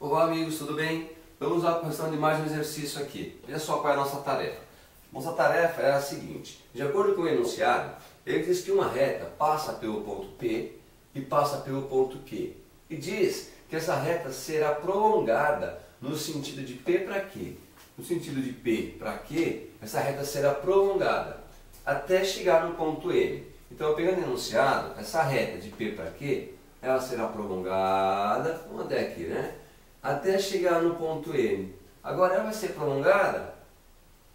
Olá amigos, tudo bem? Vamos à correção de mais um exercício aqui. Veja só qual é a nossa tarefa. Nossa tarefa é a seguinte: de acordo com o enunciado, ele diz que uma reta passa pelo ponto P e passa pelo ponto Q. E diz que essa reta será prolongada no sentido de P para Q. No sentido de P para Q, essa reta será prolongada até chegar no ponto M. Então, pegando o enunciado, essa reta de P para Q, ela será prolongada, vamos até aqui, né? Até chegar no ponto M. Agora, ela vai ser prolongada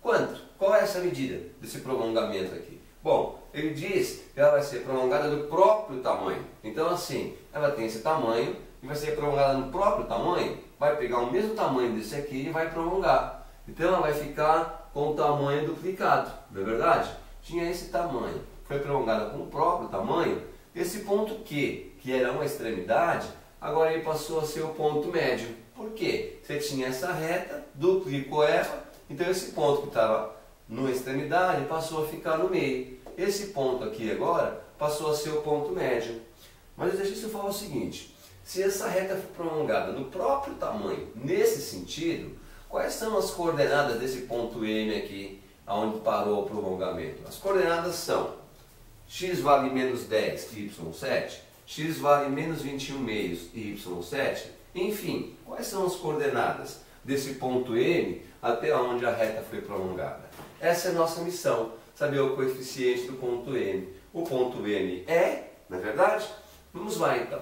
quanto? Qual é essa medida desse prolongamento aqui? Bom, ele diz que ela vai ser prolongada do próprio tamanho. Então, assim, ela tem esse tamanho e vai ser prolongada no próprio tamanho. Vai pegar o mesmo tamanho desse aqui e vai prolongar. Então, ela vai ficar com o tamanho duplicado, não é verdade? Tinha esse tamanho, foi prolongada com o próprio tamanho. Esse ponto Q, que era uma extremidade, agora ele passou a ser o ponto médio. Por quê? Você tinha essa reta, duplicou ela, então esse ponto que estava numa extremidade passou a ficar no meio. Esse ponto aqui agora passou a ser o ponto médio. Mas o exercício fala o seguinte: se essa reta for prolongada no próprio tamanho, nesse sentido, quais são as coordenadas desse ponto M aqui, onde parou o prolongamento? As coordenadas são: x vale menos 10 e y7, x vale menos 21 meios e y7. Enfim, quais são as coordenadas desse ponto M até onde a reta foi prolongada? Essa é a nossa missão, saber o coeficiente do ponto M. O ponto M é, não é verdade? Vamos lá então.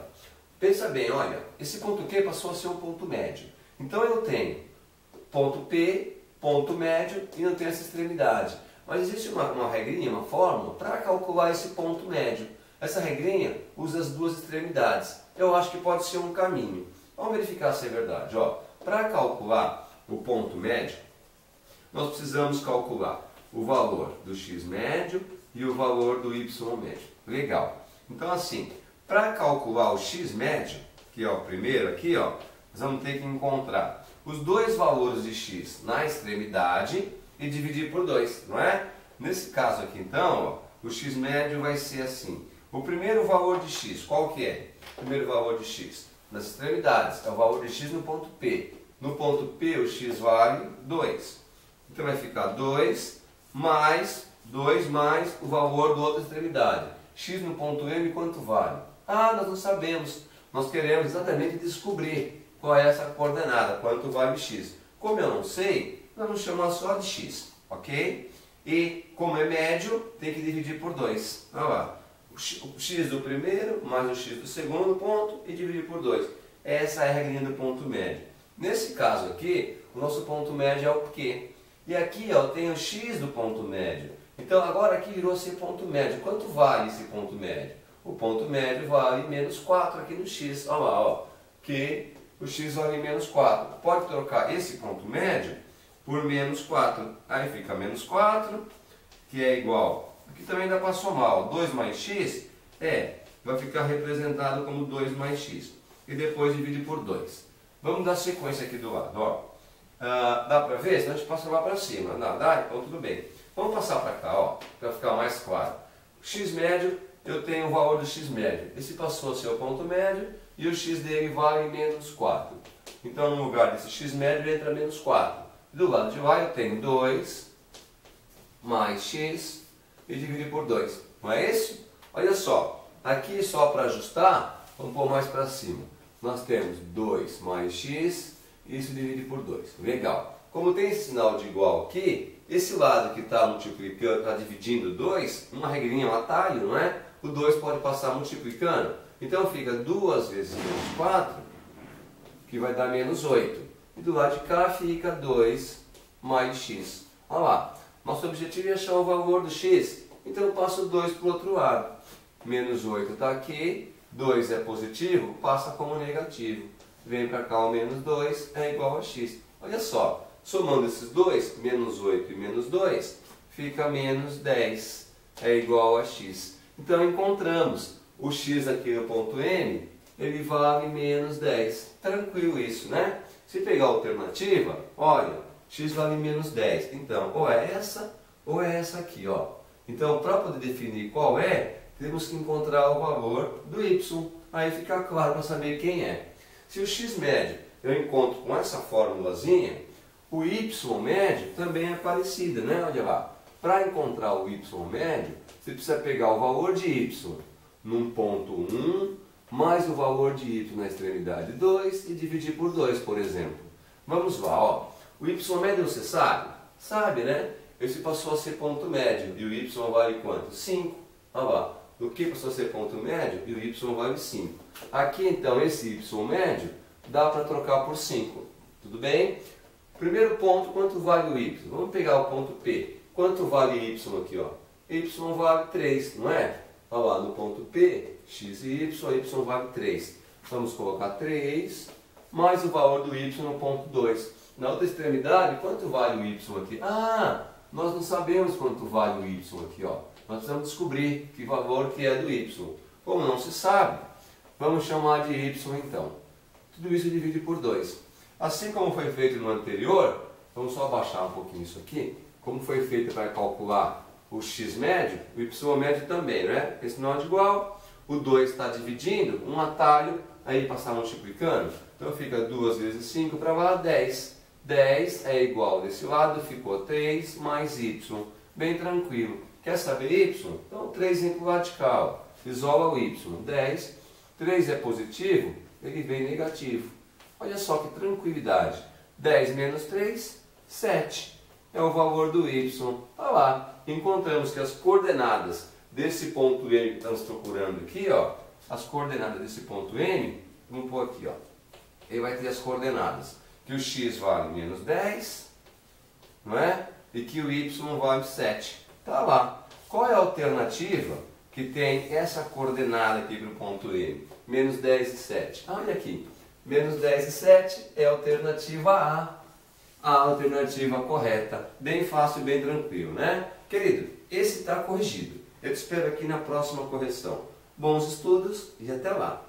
Pensa bem, olha, esse ponto Q passou a ser um ponto médio. Então eu tenho ponto P, ponto médio e não tenho essa extremidade. Mas existe uma regrinha, uma fórmula para calcular esse ponto médio. Essa regrinha usa as duas extremidades. Eu acho que pode ser um caminho. Vamos verificar se é verdade. Para calcular o ponto médio, nós precisamos calcular o valor do x médio e o valor do y médio. Legal. Então assim, para calcular o x médio, que é o primeiro aqui, nós vamos ter que encontrar os dois valores de x na extremidade e dividir por 2, não é? Nesse caso aqui então, o x médio vai ser assim. O primeiro valor de x, qual que é? O primeiro valor de x nas extremidades é o valor de x no ponto P. No ponto P o x vale 2. Então vai ficar 2 mais o valor da outra extremidade. X no ponto M quanto vale? Nós não sabemos. Nós queremos exatamente descobrir qual é essa coordenada, quanto vale x. Como eu não sei, nós vamos chamar só de x, ok? E como é médio, tem que dividir por 2. Olha lá, o x do primeiro mais o x do segundo ponto e dividir por 2. Essa é a regrinha do ponto médio. Nesse caso aqui, o nosso ponto médio é o Q. E aqui eu tenho o x do ponto médio. Então agora aqui virou esse ponto médio. Quanto vale esse ponto médio? O ponto médio vale menos 4 aqui no x. Olha lá, que o x vale menos 4. Pode trocar esse ponto médio por menos 4. Aí fica menos 4, que é igual. Aqui também dá para somar. 2 mais x vai ficar representado como 2 mais x. E depois divide por 2. Vamos dar sequência aqui do lado. Dá para ver? Senão a gente passa lá para cima. Não, dá? Então tudo bem. Vamos passar para cá, para ficar mais claro. X médio, eu tenho o valor do x médio. Esse passou a ser o ponto médio e o x dele vale menos 4. Então no lugar desse x médio entra menos 4. Do lado de lá eu tenho 2 mais x e dividir por 2. Não é isso? Olha só, aqui só para ajustar, vamos pôr mais para cima. Nós temos 2 mais x e isso divide por 2. Legal. Como tem esse sinal de igual aqui, esse lado que está multiplicando, está dividindo 2, uma regrinha, um atalho, não é? O 2 pode passar multiplicando. Então fica 2 vezes menos 4, que vai dar menos 8. E do lado de cá fica 2 mais x. Olha lá, nosso objetivo é achar o valor do x. Então eu passo 2 para o outro lado. Menos 8 está aqui, 2 é positivo, passa como negativo. Vem para cá o menos 2 é igual a x. Olha só, somando esses dois, menos 8 e menos 2, fica menos 10 é igual a x. Então encontramos o x aqui no ponto M, ele vale menos 10. Tranquilo isso, né? Se pegar a alternativa, olha, x vale menos 10. Então, ou é essa aqui, Então, para poder definir qual é, temos que encontrar o valor do y. Aí fica claro para saber quem é. Se o x médio eu encontro com essa formulazinha, o y médio também é parecido, né? Olha lá. Para encontrar o y médio, você precisa pegar o valor de y num ponto 1, mais o valor de y na extremidade 2 e dividir por 2, por exemplo. Vamos lá, ó. O y médio você sabe? Sabe, né? Esse passou a ser ponto médio e o y vale quanto? 5. Olha lá. O que passou a ser ponto médio e o y vale 5. Aqui então esse y médio dá para trocar por 5. Tudo bem? Primeiro ponto, quanto vale o y? Vamos pegar o ponto P. Quanto vale y aqui? Ó? Y vale 3, não é? Olha lá, no ponto P, x e y vale 3. Vamos colocar 3 mais o valor do y no ponto 2. Na outra extremidade, quanto vale o y aqui? Ah, nós não sabemos quanto vale o y aqui. Ó. Nós precisamos descobrir que valor que é do y. Como não se sabe, vamos chamar de y então. Tudo isso divide por 2. Assim como foi feito no anterior, vamos só abaixar um pouquinho isso aqui. Como foi feito para calcular o x médio, o y médio também, né? Porque sinal de igual, o 2 está dividindo, um atalho, aí passar multiplicando. Então fica 2 vezes 5 para lá, 10. 10 é igual desse lado, ficou 3 mais y. Bem tranquilo. Quer saber y? Então 3 vem para o lado de cá. Isola o y. 10. 3 é positivo, ele vem negativo. Olha só que tranquilidade. 10 menos 3, 7. É o valor do y. Olha lá. Encontramos que as coordenadas desse ponto M que estamos procurando aqui, ó, as coordenadas desse ponto M, vamos pôr aqui, ó. Ele vai ter as coordenadas que o x vale menos 10, não é? E que o y vale 7. Tá lá. Qual é a alternativa que tem essa coordenada aqui para o ponto M? Menos 10 e 7. Olha aqui. Menos 10 e 7 é a alternativa A. A alternativa correta. Bem fácil e bem tranquilo, né? Querido, esse está corrigido. Eu te espero aqui na próxima correção. Bons estudos e até lá!